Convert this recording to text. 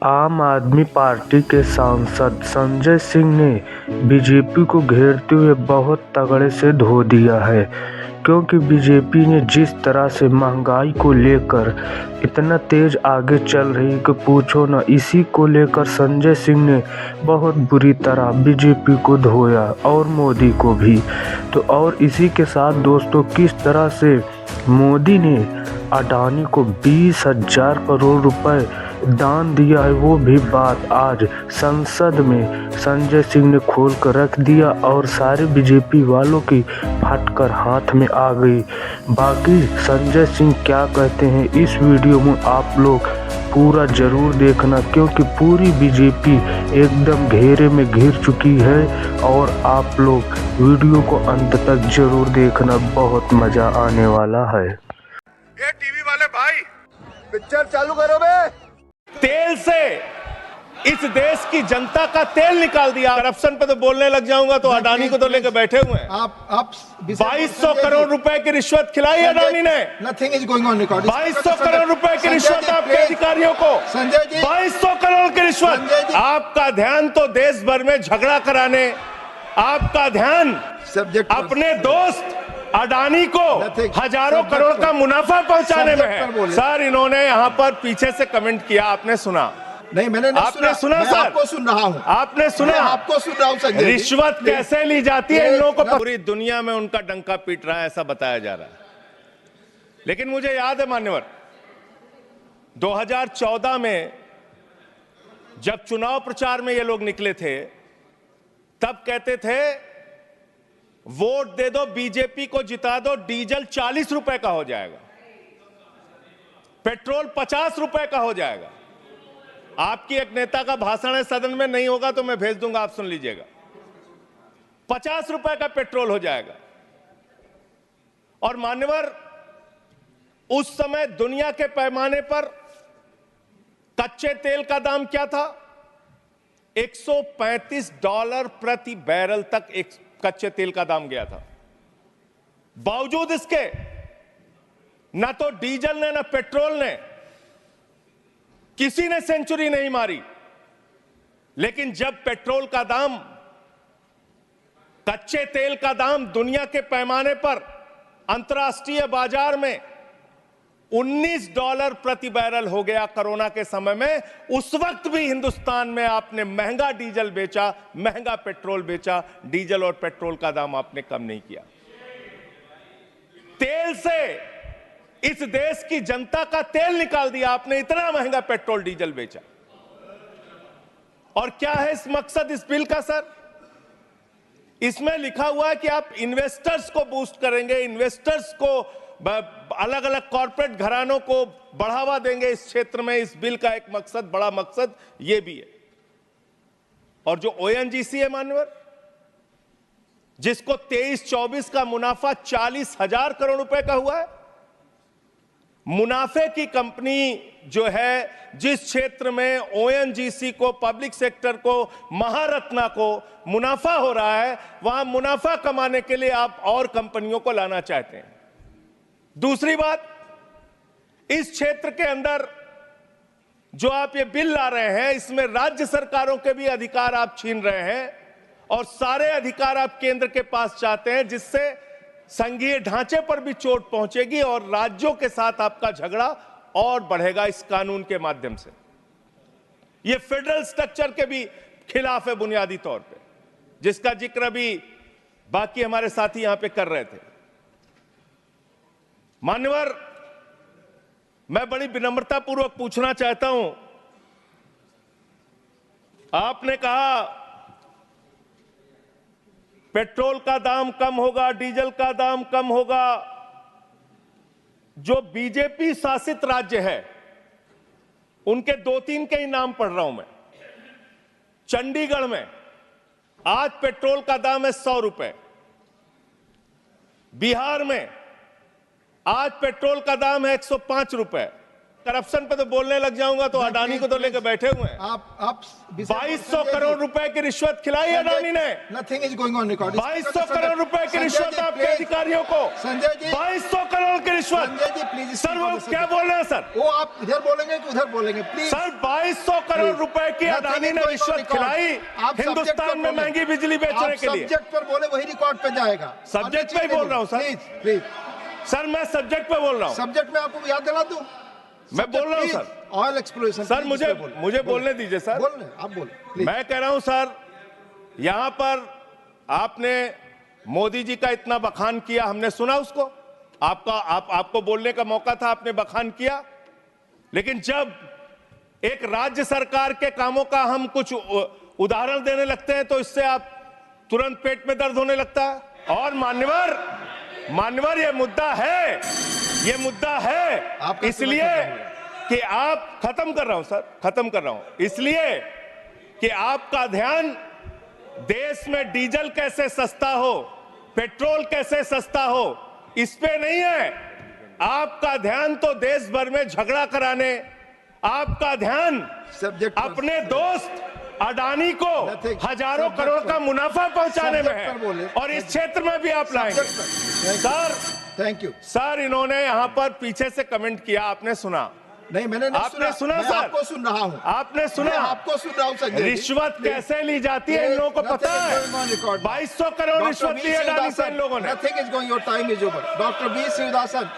आम आदमी पार्टी के सांसद संजय सिंह ने बीजेपी को घेरते हुए बहुत तगड़े से धो दिया है, क्योंकि बीजेपी ने जिस तरह से महंगाई को लेकर इतना तेज आगे चल रही है कि पूछो न। इसी को लेकर संजय सिंह ने बहुत बुरी तरह बीजेपी को धोया और मोदी को भी। तो और इसी के साथ दोस्तों, किस तरह से मोदी ने अडानी को 20,000 करोड़ रुपए दान दिया है, वो भी बात आज संसद में संजय सिंह ने खोल कर रख दिया और सारे बीजेपी वालों की फटकर हाथ में आ गई। बाकी संजय सिंह क्या कहते हैं इस वीडियो में आप लोग पूरा जरूर देखना, क्योंकि पूरी बीजेपी एकदम घेरे में घिर चुकी है। और आप लोग वीडियो को अंत तक जरूर देखना, बहुत मजा आने वाला है। ये टीवी वाले भाई पिक्चर चालू करो बे। तेल से इस देश की जनता का तेल निकाल दिया। करप्शन पे तो बोलने लग जाऊंगा तो अडानी को तो लेकर बैठे हुए हैं। आप 2200 करोड़ रुपए की रिश्वत खिलाई अडानी ने। Nothing is going on record. 2200 crore रुपए की रिश्वत आपके अधिकारियों को। संजय जी 2200 करोड़ की रिश्वत। आपका ध्यान तो देश भर में झगड़ा कराने, आपका ध्यान अपने दोस्त अडानी को हजारों करोड़ का मुनाफा पहुंचाने में है। सर, इन्होंने यहाँ पर पीछे से कमेंट किया, आपने सुना? नहीं, मैंने नहीं आपने सुना मैं सर? आपको सुन रहा हूँ। आपने सुना? मैं आपको सुन रहा हूँ संजय जी। रिश्वत कैसे ली जाती है इन लोगों को पूरी दुनिया में उनका डंका पीट रहा है, ऐसा बताया जा रहा है। लेकिन मुझे याद है मान्यवर, 2014 में जब चुनाव प्रचार में ये लोग निकले थे, तब कहते थे वोट दे दो, बीजेपी को जिता दो, डीजल 40 रुपए का हो जाएगा, पेट्रोल 50 रुपए का हो जाएगा। आपकी एक नेता का भाषण है, सदन में नहीं होगा तो मैं भेज दूंगा, आप सुन लीजिएगा। 50 रुपए का पेट्रोल हो जाएगा। और मान्यवर, उस समय दुनिया के पैमाने पर कच्चे तेल का दाम क्या था? $135 प्रति बैरल तक एक कच्चे तेल का दाम गया था। बावजूद इसके ना तो डीजल ने ना पेट्रोल ने, किसी ने सेंचुरी नहीं मारी। लेकिन जब पेट्रोल का दाम, कच्चे तेल का दाम दुनिया के पैमाने पर अंतर्राष्ट्रीय बाजार में $19 प्रति बैरल हो गया कोरोना के समय में, उस वक्त भी हिंदुस्तान में आपने महंगा डीजल बेचा, महंगा पेट्रोल बेचा, डीजल और पेट्रोल का दाम आपने कम नहीं किया। तेल से इस देश की जनता का तेल निकाल दिया आपने, इतना महंगा पेट्रोल डीजल बेचा। और क्या है इस मकसद इस बिल का सर? इसमें लिखा हुआ है कि आप इन्वेस्टर्स को बूस्ट करेंगे, इन्वेस्टर्स को, अलग अलग कॉर्पोरेट घरानों को बढ़ावा देंगे इस क्षेत्र में। इस बिल का एक मकसद, बड़ा मकसद यह भी है। और जो ओएनजीसी है मान्यवर, जिसको 23-24 का मुनाफा 40,000 करोड़ रुपए का हुआ है, मुनाफे की कंपनी जो है, जिस क्षेत्र में ओएनजीसी को, पब्लिक सेक्टर को, महारत्ना को मुनाफा हो रहा है, वहां मुनाफा कमाने के लिए आप और कंपनियों को लाना चाहते हैं। दूसरी बात, इस क्षेत्र के अंदर जो आप ये बिल ला रहे हैं, इसमें राज्य सरकारों के भी अधिकार आप छीन रहे हैं और सारे अधिकार आप केंद्र के पास चाहते हैं, जिससे संघीय ढांचे पर भी चोट पहुंचेगी और राज्यों के साथ आपका झगड़ा और बढ़ेगा इस कानून के माध्यम से। यह फेडरल स्ट्रक्चर के भी खिलाफ है बुनियादी तौर पे, जिसका जिक्र भी बाकी हमारे साथी यहां पे कर रहे थे। मान्यवर, मैं बड़ी विनम्रता पूर्वक पूछना चाहता हूं, आपने कहा पेट्रोल का दाम कम होगा, डीजल का दाम कम होगा। जो बीजेपी शासित राज्य है, उनके 2-3 के ही नाम पढ़ रहा हूं मैं। चंडीगढ़ में आज पेट्रोल का दाम है 100 रुपए। बिहार में आज पेट्रोल का दाम है 105 रुपए। करप्शन पे तो बोलने लग जाऊंगा तो अडानी को तो लेकर बैठे हुए हैं। आप 2200 करोड़ रुपए की रिश्वत खिलाई अडानी ने। Nothing is going on record. 2200 crore रुपए की रिश्वत आपके अधिकारियों को। संजय जी 2200 करोड़ की रिश्वत। संजय जी प्लीज। सर वो क्या बोल रहे हैं सर? वो आप इधर बोलेंगे कि उधर बोलेंगे प्लीज। सर 2200 करोड़ रुपए की अडानी ने रिश्वत खिलाई हिंदुस्तान में महंगी बिजली बेचने के लिए। सब्जेक्ट पर बोले वही रिकॉर्ड पे जाएगा। सब्जेक्ट पे ही बोल रहा हूँ सर। प्लीज प्लीज सर मैं सब्जेक्ट पे बोल रहा हूँ। सब्जेक्ट में आपको याद दिला दूं? मैं बोल रहा हूँ सर। Oil exploration. सर मुझे बोलने दीजिए सर। बोल रहे आप बोले। मैं कह रहा हूं सर, यहां पर आपने मोदी जी का इतना बखान किया, हमने सुना उसको। आपको बोलने का मौका था, आपने बखान किया। लेकिन जब एक राज्य सरकार के कामों का हम कुछ उदाहरण देने लगते हैं तो इससे आप तुरंत पेट में दर्द होने लगता है। और मान्यवर ये मुद्दा है इसलिए कि आप खत्म कर रहा हूं इसलिए कि आपका ध्यान देश में डीजल कैसे सस्ता हो, पेट्रोल कैसे सस्ता हो, इस पे नहीं है। आपका ध्यान तो देश भर में झगड़ा कराने, आपका ध्यान अपने दोस्त अडानी को हजारों करोड़ का मुनाफा पहुंचाने में है। और इस क्षेत्र में भी आप लाएंगे सर। Thank you sir. इन्होंने यहां पर पीछे से कमेंट किया, आपने सुना? नहीं, मैंने नहीं आपने सुना मैं सर? आपको सुन रहा हूं। आपने सुना? आपको सुन रहा हूं संजय। रिश्वत कैसे ली जाती है इन लोगों को पता है। 2200 करोड़ रिश्वत ली अडानी से इन लोगों ने। Nothing is going, your time is over. Doctor B Sivadasan